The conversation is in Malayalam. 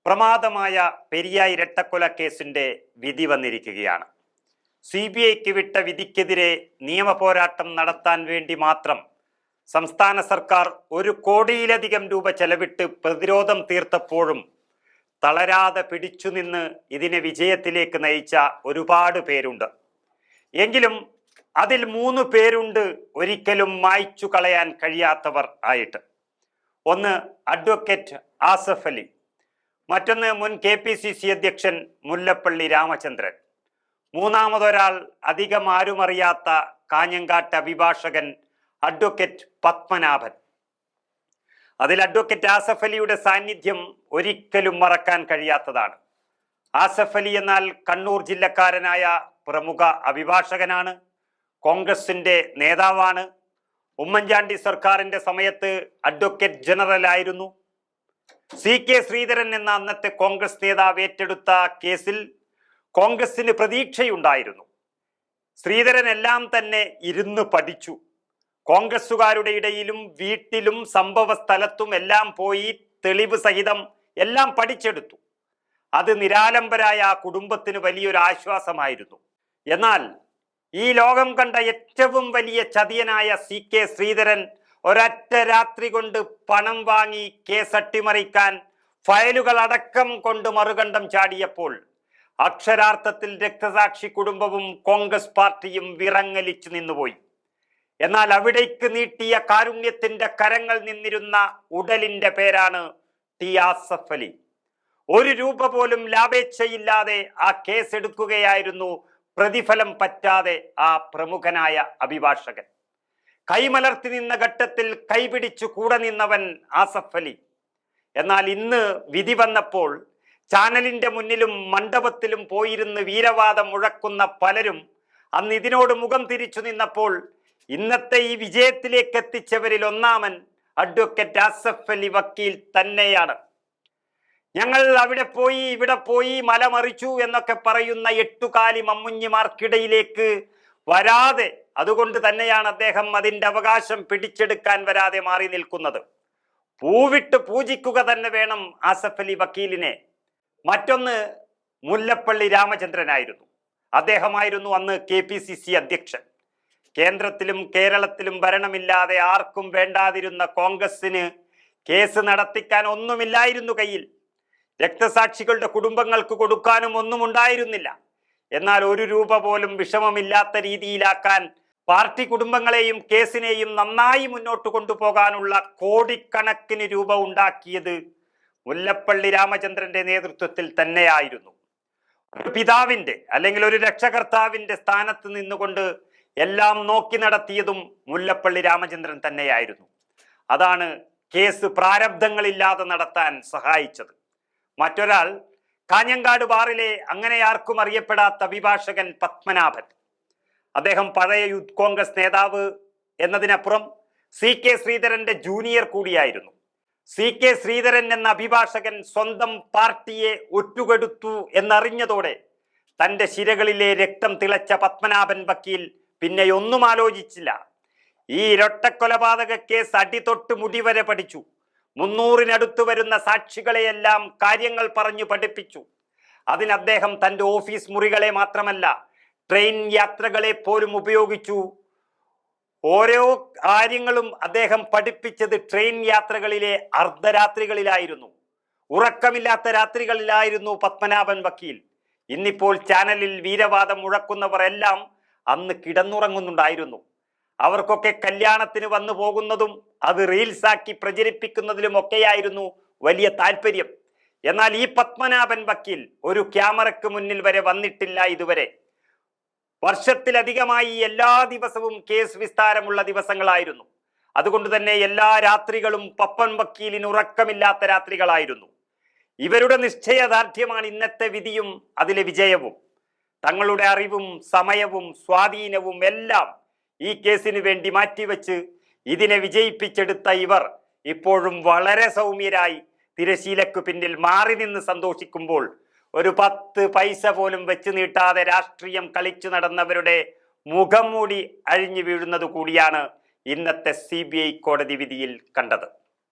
പ്രമാദമായ പെരിയ ഇരട്ടക്കൊല കേസിന്റെ വിധി വന്നിരിക്കുകയാണ്. CBIക്ക് വിട്ട വിധിക്കെതിരെ നിയമപോരാട്ടം നടത്താൻ വേണ്ടി മാത്രം സംസ്ഥാന സർക്കാർ 1 കോടിയിലധികം രൂപ ചെലവിട്ട് പ്രതിരോധം തീർത്തപ്പോഴും തളരാതെ പിടിച്ചുനിന്ന് ഇതിനെ വിജയത്തിലേക്ക് നയിച്ച ഒരുപാട് പേരുണ്ട്. എങ്കിലും അതിൽ 3 പേരുണ്ട് ഒരിക്കലും മായ്ച്ചു കളയാൻ കഴിയാത്തവർ ആയിട്ട്. ഒന്ന് അഡ്വക്കേറ്റ് ആസഫ് അലി, മറ്റൊന്ന് മുൻ KPCC അധ്യക്ഷൻ മുല്ലപ്പള്ളി രാമചന്ദ്രൻ, മൂന്നാമതൊരാൾ അധികം ആരുമറിയാത്ത കാഞ്ഞങ്ങാട്ട് അഭിഭാഷകൻ അഡ്വക്കേറ്റ് പത്മനാഭൻ. അതിൽ അഡ്വക്കേറ്റ് ആസഫ് അലിയുടെ സാന്നിധ്യം ഒരിക്കലും മറക്കാൻ കഴിയാത്തതാണ്. ആസഫ് അലി എന്നാൽ കണ്ണൂർ ജില്ലക്കാരനായ പ്രമുഖ അഭിഭാഷകനാണ്, കോൺഗ്രസിന്റെ നേതാവാണ്. ഉമ്മൻചാണ്ടി സർക്കാരിന്റെ സമയത്ത് അഡ്വക്കേറ്റ് ജനറൽ ആയിരുന്നു. CK ശ്രീധരൻ എന്ന അന്നത്തെ കോൺഗ്രസ് നേതാവ് ഏറ്റെടുത്ത കേസിൽ കോൺഗ്രസിന് പ്രതീക്ഷയുണ്ടായിരുന്നു. ശ്രീധരൻ എല്ലാം തന്നെ ഇരുന്ന് പഠിച്ചു. കോൺഗ്രസുകാരുടെ ഇടയിലും വീട്ടിലും സംഭവ സ്ഥലത്തും എല്ലാം പോയി തെളിവ് സഹിതം എല്ലാം പഠിച്ചെടുത്തു. അത് നിരാലംബരായ ആ കുടുംബത്തിന് വലിയൊരു ആശ്വാസമായിരുന്നു. എന്നാൽ ഈ ലോകം കണ്ട ഏറ്റവും വലിയ ചതിയനായ CK ശ്രീധരൻ ഒരൊറ്റ രാത്രി കൊണ്ട് പണം വാങ്ങി കേസ് അട്ടിമറിക്കാൻ ഫയലുകൾ അടക്കം കൊണ്ട് മറുകണ്ഠം ചാടിയപ്പോൾ അക്ഷരാർത്ഥത്തിൽ രക്തസാക്ഷി കുടുംബവും കോൺഗ്രസ് പാർട്ടിയും വിറങ്ങലിച്ചു നിന്നുപോയി. എന്നാൽ അവിടേക്ക് നീട്ടിയ കാരുണ്യത്തിന്റെ കരങ്ങൾ നിന്നിരുന്ന ഉടലിന്റെ പേരാണ് ടി ആസഫ് അലി. 1 രൂപ പോലും ലാഭേച്ഛയില്ലാതെ ആ കേസ് എടുക്കുകയായിരുന്നു പ്രതിഫലം പറ്റാതെ ആ പ്രമുഖനായ അഭിഭാഷകൻ. കൈമലർത്തി നിന്ന ഘട്ടത്തിൽ കൈപിടിച്ചു കൂടെ നിന്നവൻ ആസഫ് അലി. എന്നാൽ ഇന്ന് വിധി വന്നപ്പോൾ ചാനലിന്റെ മുന്നിലും മണ്ഡപത്തിലും പോയിരുന്ന് വീരവാദം മുഴക്കുന്ന പലരും അന്ന് ഇതിനോട് മുഖം തിരിച്ചു നിന്നപ്പോൾ ഇന്നത്തെ ഈ വിജയത്തിലേക്ക് എത്തിച്ചവരിൽ ഒന്നാമൻ അഡ്വക്കേറ്റ് ആസഫ് അലി വക്കീൽ തന്നെയാണ്. ഞങ്ങൾ അവിടെ പോയി ഇവിടെ പോയി മലമറിച്ചു എന്നൊക്കെ പറയുന്ന 8 കാലി മമ്മുഞ്ഞിമാർക്കിടയിലേക്ക് വരാതെ, അതുകൊണ്ട് തന്നെയാണ് അദ്ദേഹം അതിൻ്റെ അവകാശം പിടിച്ചെടുക്കാൻ വരാതെ മാറി നിൽക്കുന്നത്. പൂവിട്ട് പൂജിക്കുക തന്നെ വേണം ആസഫ് അലി വക്കീലിനെ. മറ്റൊന്ന് മുല്ലപ്പള്ളി രാമചന്ദ്രനായിരുന്നു. അദ്ദേഹമായിരുന്നു അന്ന് KPCC അധ്യക്ഷൻ. കേന്ദ്രത്തിലും കേരളത്തിലും ഭരണമില്ലാതെ ആർക്കും വേണ്ടാതിരുന്ന കോൺഗ്രസിന് കേസ് നടത്തിക്കാൻ ഒന്നുമില്ലായിരുന്നു കയ്യിൽ. രക്തസാക്ഷികളുടെ കുടുംബങ്ങൾക്ക് കൊടുക്കാനും ഒന്നും ഉണ്ടായിരുന്നില്ല. എന്നാൽ 1 രൂപ പോലും വിഷമമില്ലാത്ത രീതിയിലാക്കാൻ പാർട്ടി കുടുംബങ്ങളെയും കേസിനെയും നന്നായി മുന്നോട്ട് കൊണ്ടുപോകാനുള്ള കോടിക്കണക്കിന് രൂപ ഉണ്ടാക്കിയത് മുല്ലപ്പള്ളി രാമചന്ദ്രന്റെ നേതൃത്വത്തിൽ തന്നെയായിരുന്നു. ഒരു പിതാവിന്റെ അല്ലെങ്കിൽ ഒരു രക്ഷകർത്താവിന്റെ സ്ഥാനത്ത് നിന്നുകൊണ്ട് എല്ലാം നോക്കി നടത്തിയതും മുല്ലപ്പള്ളി രാമചന്ദ്രൻ തന്നെയായിരുന്നു. അതാണ് കേസ് പ്രാരബ്ധങ്ങളില്ലാതെ നടത്താൻ സഹായിച്ചത്. മറ്റൊരാൾ കാഞ്ഞങ്ങാട് ബാറിലെ അങ്ങനെ ആർക്കും അറിയപ്പെടാത്ത അഭിഭാഷകൻ പത്മനാഭൻ. അദ്ദേഹം പഴയ യൂത്ത് കോൺഗ്രസ് നേതാവ് എന്നതിനപ്പുറം CK ശ്രീധരന്റെ ജൂനിയർ കൂടിയായിരുന്നു. CK ശ്രീധരൻ എന്ന അഭിഭാഷകൻ സ്വന്തം പാർട്ടിയെ ഒറ്റുകെടുത്തു എന്നറിഞ്ഞതോടെ തൻ്റെ ശിരകളിലെ രക്തം തിളച്ച പത്മനാഭൻ വക്കീൽ പിന്നെ ഒന്നും ആലോചിച്ചില്ല. ഈ ഇരട്ടക്കൊലപാതക കേസ് അടിതൊട്ട് മുടിവരെ പഠിച്ചു. 300-നടുത്ത് വരുന്ന സാക്ഷികളെയെല്ലാം കാര്യങ്ങൾ പറഞ്ഞു പഠിപ്പിച്ചു. അതിന് അദ്ദേഹം തൻ്റെ ഓഫീസ് മുറികളെ മാത്രമല്ല ട്രെയിൻ യാത്രകളെ പോലും ഉപയോഗിച്ചു. ഓരോ കാര്യങ്ങളും അദ്ദേഹം പഠിപ്പിച്ചത് ട്രെയിൻ യാത്രകളിലെ അർദ്ധരാത്രികളിലായിരുന്നു. ഉറക്കമില്ലാത്ത രാത്രികളിലായിരുന്നു പത്മനാഭൻ വക്കീൽ. ഇന്നിപ്പോൾ ചാനലിൽ വീരവാദം മുഴക്കുന്നവർ എല്ലാം അന്ന് കിടന്നുറങ്ങുന്നുണ്ടായിരുന്നു. അവർക്കൊക്കെ കല്യാണത്തിന് വന്നു പോകുന്നതും അത് റീൽസാക്കി പ്രചരിപ്പിക്കുന്നതിലും ഒക്കെയായിരുന്നു വലിയ താല്പര്യം. എന്നാൽ ഈ പത്മനാഭൻ വക്കീൽ ഒരു ക്യാമറയ്ക്ക് മുന്നിൽ വരെ വന്നിട്ടില്ല ഇതുവരെ. വർഷത്തിലധികമായി എല്ലാ ദിവസവും കേസ് വിസ്താരമുള്ള ദിവസങ്ങളായിരുന്നു. അതുകൊണ്ട് തന്നെ എല്ലാ രാത്രികളും പപ്പൻ വക്കീലിന് ഉറക്കമില്ലാത്ത രാത്രികളായിരുന്നു. ഇവരുടെ നിശ്ചയദാർഢ്യമാണ് ഇന്നത്തെ വിധിയും അതിലെ വിജയവും. തങ്ങളുടെ അറിവും സമയവും സ്വാധീനവും എല്ലാം ഈ കേസിന് വേണ്ടി മാറ്റിവെച്ച് ഇതിനെ വിജയിപ്പിച്ചെടുത്ത ഇവർ ഇപ്പോഴും വളരെ സൗമ്യരായി തിരശീലയ്ക്ക് പിന്നിൽ മാറി നിന്ന് സന്തോഷിക്കുമ്പോൾ ഒരു 10 പൈസ പോലും വെച്ച് നീട്ടാതെ രാഷ്ട്രീയം കളിച്ചു നടന്നവരുടെ മുഖം മൂടി അഴിഞ്ഞു വീഴുന്നത് കൂടിയാണ് ഇന്നത്തെ CBI കോടതി വിധിയിൽ കണ്ടത്.